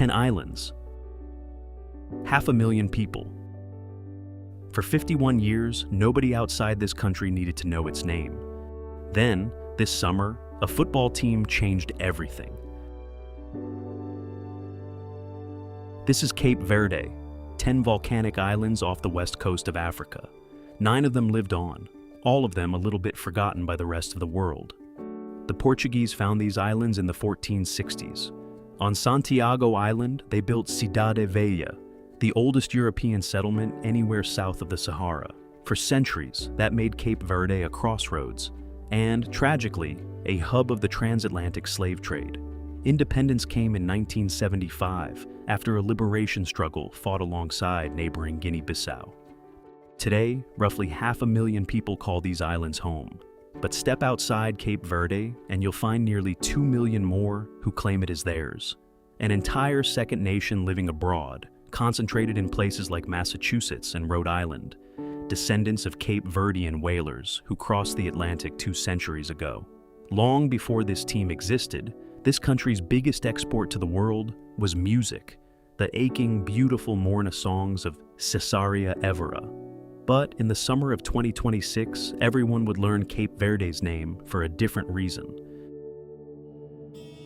10 islands. 500,000 people. For 51 years, nobody outside this country needed to know its name. Then, this summer, a football team changed everything. This is Cape Verde, 10 volcanic islands off the west coast of Africa. 9 of them lived on, all of them a little bit forgotten by the rest of the world. The Portuguese found these islands in the 1460s. On Santiago Island, they built Cidade Velha, the oldest European settlement anywhere south of the Sahara. For centuries, that made Cape Verde a crossroads, and, tragically, a hub of the transatlantic slave trade. Independence came in 1975 after a liberation struggle fought alongside neighboring Guinea-Bissau. Today, roughly 500,000 people call these islands home. But step outside Cape Verde and you'll find nearly 2 million more who claim it as theirs. An entire second nation living abroad, concentrated in places like Massachusetts and Rhode Island, descendants of Cape Verdean whalers who crossed the Atlantic 2 centuries ago. Long before this team existed, this country's biggest export to the world was music, the aching, beautiful Morna songs of Cesaria Evora. But in the summer of 2026, everyone would learn Cape Verde's name for a different reason.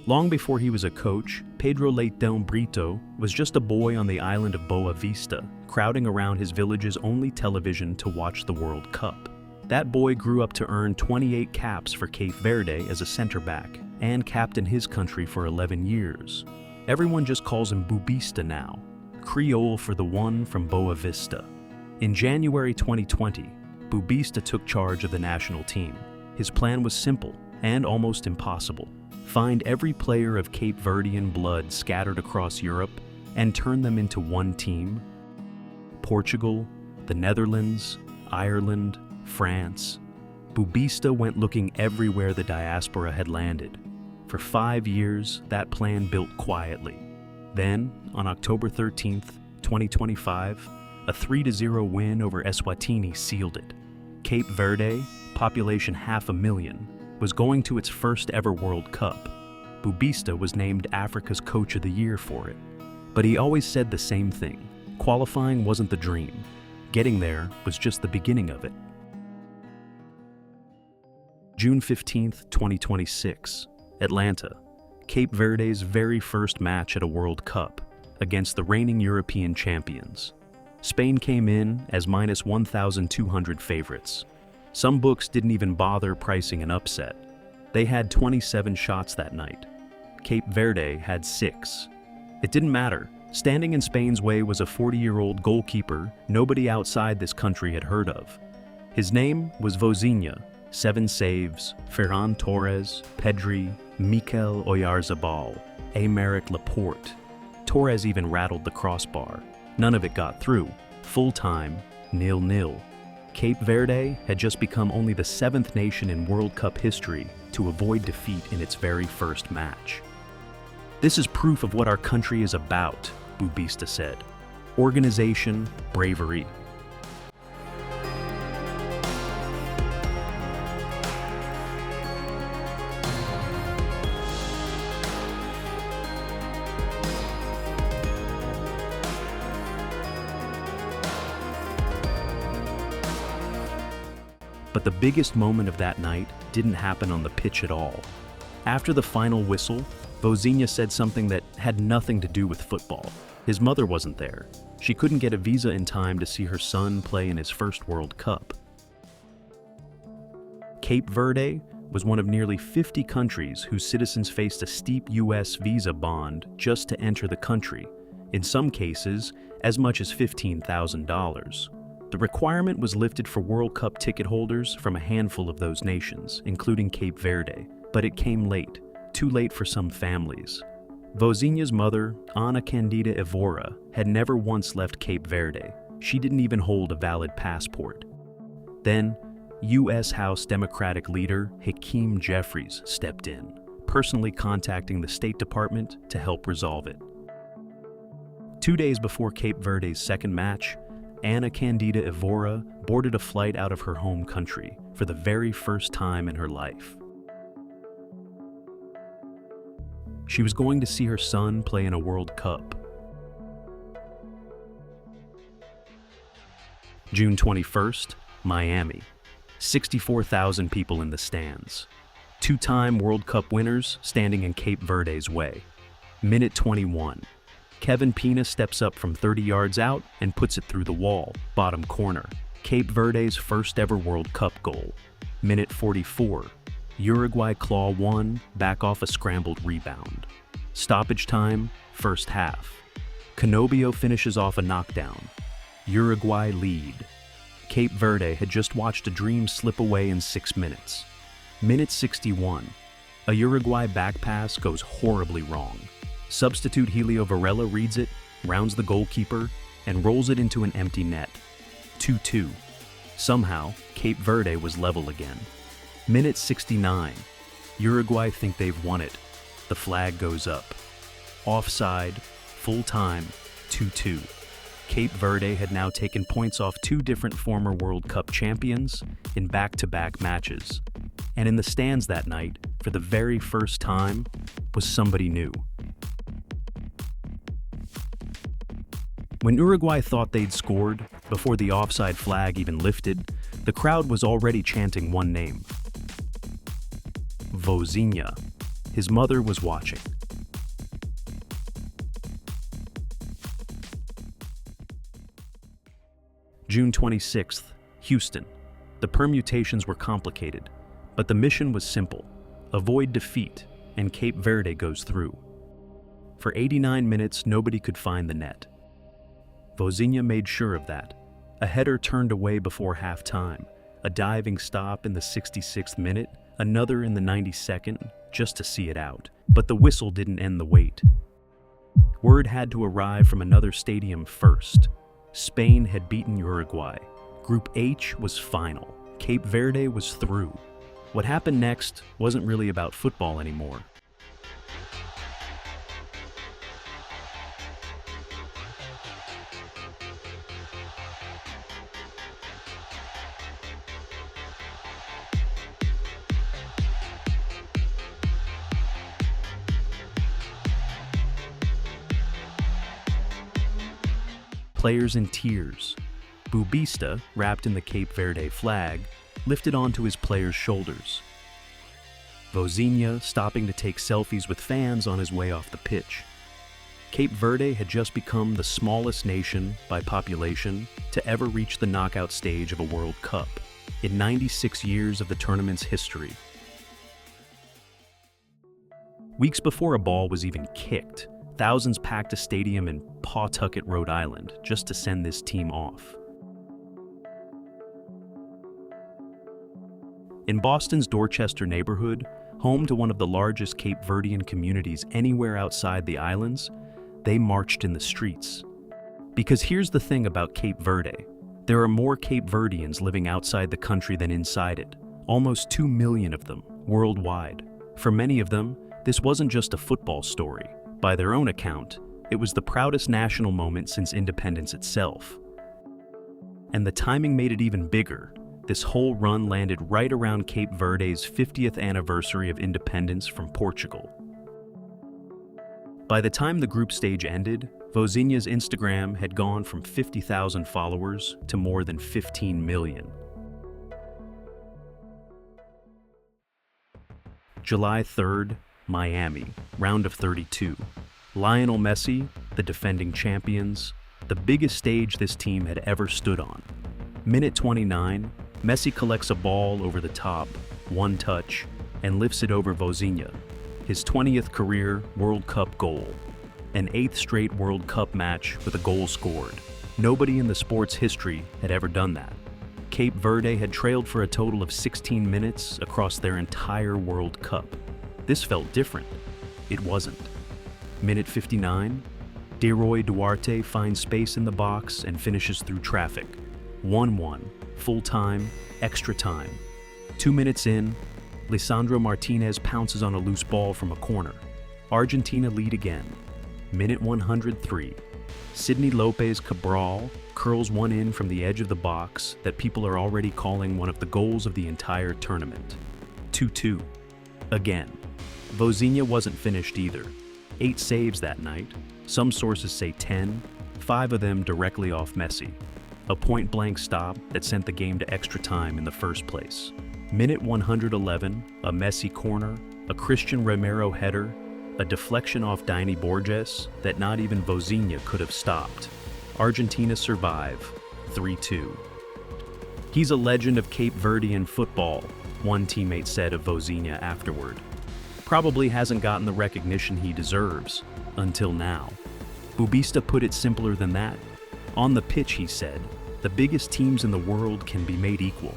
Long before he was a coach, Pedro Leitão Brito was just a boy on the island of Boa Vista, crowding around his village's only television to watch the World Cup. That boy grew up to earn 28 caps for Cape Verde as a center back, and captained his country for 11 years. Everyone just calls him Bubista now, Creole for the one from Boa Vista. In January 2020, Bubista took charge of the national team. His plan was simple and almost impossible. Find every player of Cape Verdean blood scattered across Europe and turn them into one team. Portugal, the Netherlands, Ireland, France. Bubista went looking everywhere the diaspora had landed. For 5 years, that plan built quietly. Then, on October 13th, 2025, a 3-0 win over Eswatini sealed it. Cape Verde, population 500,000, was going to its first ever World Cup. Bubista was named Africa's Coach of the Year for it. But he always said the same thing. Qualifying wasn't the dream. Getting there was just the beginning of it. June 15th, 2026, Atlanta, Cape Verde's very first match at a World Cup against the reigning European champions. Spain came in as minus 1,200 favorites. Some books didn't even bother pricing an upset. They had 27 shots that night. Cape Verde had 6. It didn't matter. Standing in Spain's way was a 40-year-old goalkeeper nobody outside this country had heard of. His name was Vozinha, 7 saves, Ferran Torres, Pedri, Mikel Oyarzabal, Aymeric Laporte. Torres even rattled the crossbar. None of it got through. Full-time, 0-0. Cape Verde had just become only the 7th nation in World Cup history to avoid defeat in its very first match. "This is proof of what our country is about," Bubista said. "Organization, bravery." But the biggest moment of that night didn't happen on the pitch at all. After the final whistle, Vozinha said something that had nothing to do with football. His mother wasn't there. She couldn't get a visa in time to see her son play in his first World Cup. Cape Verde was one of nearly 50 countries whose citizens faced a steep US visa bond just to enter the country, in some cases as much as $15,000. The requirement was lifted for World Cup ticket holders from a handful of those nations, including Cape Verde, but it came late, too late for some families. Vozinha's mother, Ana Candida Evora, had never once left Cape Verde. She didn't even hold a valid passport. Then, U.S. House Democratic leader Hakeem Jeffries stepped in, personally contacting the State Department to help resolve it. 2 days before Cape Verde's second match, Ana Candida Evora boarded a flight out of her home country for the very first time in her life. She was going to see her son play in a World Cup. June 21st, Miami. 64,000 people in the stands. Two-time World Cup winners standing in Cape Verde's way. Minute 21. Kevin Pina steps up from 30 yards out and puts it through the wall, bottom corner. Cape Verde's first ever World Cup goal. Minute 44. Uruguay claw one, back off a scrambled rebound. Stoppage time, first half. Canobio finishes off a knockdown. Uruguay lead. Cape Verde had just watched a dream slip away in 6 minutes. Minute 61. A Uruguay back pass goes horribly wrong. Substitute Helio Varela reads it, rounds the goalkeeper, and rolls it into an empty net. 2-2. Somehow, Cape Verde was level again. Minute 69. Uruguay think they've won it. The flag goes up. Offside, full time, 2-2. Cape Verde had now taken points off two different former World Cup champions in back-to-back matches. And in the stands that night, for the very first time, was somebody new. When Uruguay thought they'd scored, before the offside flag even lifted, the crowd was already chanting one name. Vozinha. His mother was watching. June 26th, Houston. The permutations were complicated, but the mission was simple. Avoid defeat, and Cape Verde goes through. For 89 minutes, nobody could find the net. Vozinha made sure of that. A header turned away before halftime, a diving stop in the 66th minute, another in the 92nd, just to see it out. But the whistle didn't end the wait. Word had to arrive from another stadium first. Spain had beaten Uruguay. Group H was final. Cape Verde was through. What happened next wasn't really about football anymore. Players in tears. Boa Vista, wrapped in the Cape Verde flag, lifted onto his players' shoulders. Vozinha stopping to take selfies with fans on his way off the pitch. Cape Verde had just become the smallest nation, by population, to ever reach the knockout stage of a World Cup, in 96 years of the tournament's history. Weeks before a ball was even kicked, thousands packed a stadium in Pawtucket, Rhode Island, just to send this team off. In Boston's Dorchester neighborhood, home to one of the largest Cape Verdean communities anywhere outside the islands, they marched in the streets. Because here's the thing about Cape Verde. There are more Cape Verdeans living outside the country than inside it, almost 2 million of them, worldwide. For many of them, this wasn't just a football story. By their own account, it was the proudest national moment since independence itself. And the timing made it even bigger. This whole run landed right around Cape Verde's 50th anniversary of independence from Portugal. By the time the group stage ended, Vozinha's Instagram had gone from 50,000 followers to more than 15 million. July 3rd, Miami, round of 32. Lionel Messi, the defending champions, the biggest stage this team had ever stood on. Minute 29, Messi collects a ball over the top, one touch, and lifts it over Vozinha. His 20th career World Cup goal. An 8th straight World Cup match with a goal scored. Nobody in the sport's history had ever done that. Cape Verde had trailed for a total of 16 minutes across their entire World Cup. This felt different. It wasn't. Minute 59, Deroy Duarte finds space in the box and finishes through traffic. 1-1, full time, extra time. 2 minutes in, Lisandro Martinez pounces on a loose ball from a corner. Argentina lead again. Minute 103, Sidney Lopez Cabral curls one in from the edge of the box that people are already calling one of the goals of the entire tournament. 2-2. Again. Vozinha wasn't finished either. 8 saves that night. Some sources say 10, 5 of them directly off Messi. A point-blank stop that sent the game to extra time in the first place. Minute 111, a Messi corner, a Christian Romero header, a deflection off Dani Borges that not even Vozinha could have stopped. Argentina survive, 3-2. He's a legend of Cape Verdean football, one teammate said of Vozinha afterward. Probably hasn't gotten the recognition he deserves, until now. Boa Vista put it simpler than that. On the pitch, he said, the biggest teams in the world can be made equal.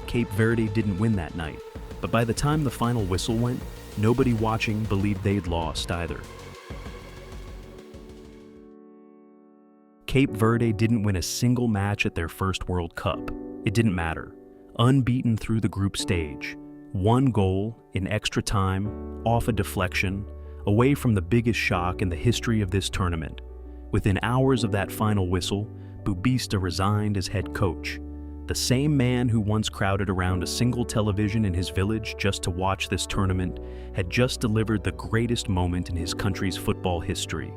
Cape Verde didn't win that night, but by the time the final whistle went, nobody watching believed they'd lost either. Cape Verde didn't win a single match at their first World Cup. It didn't matter. Unbeaten through the group stage. 1 goal in extra time, off a deflection, away from the biggest shock in the history of this tournament. Within hours of that final whistle, Boa Vista resigned as head coach. The same man who once crowded around a single television in his village just to watch this tournament had just delivered the greatest moment in his country's football history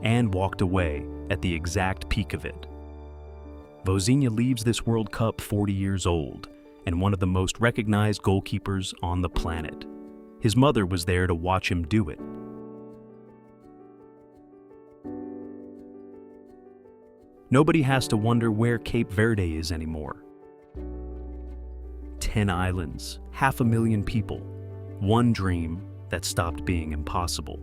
and walked away at the exact peak of it. Vozinha leaves this World Cup 40 years old and one of the most recognized goalkeepers on the planet. His mother was there to watch him do it. Nobody has to wonder where Cape Verde is anymore. 10 islands, 500,000 people, one dream that stopped being impossible.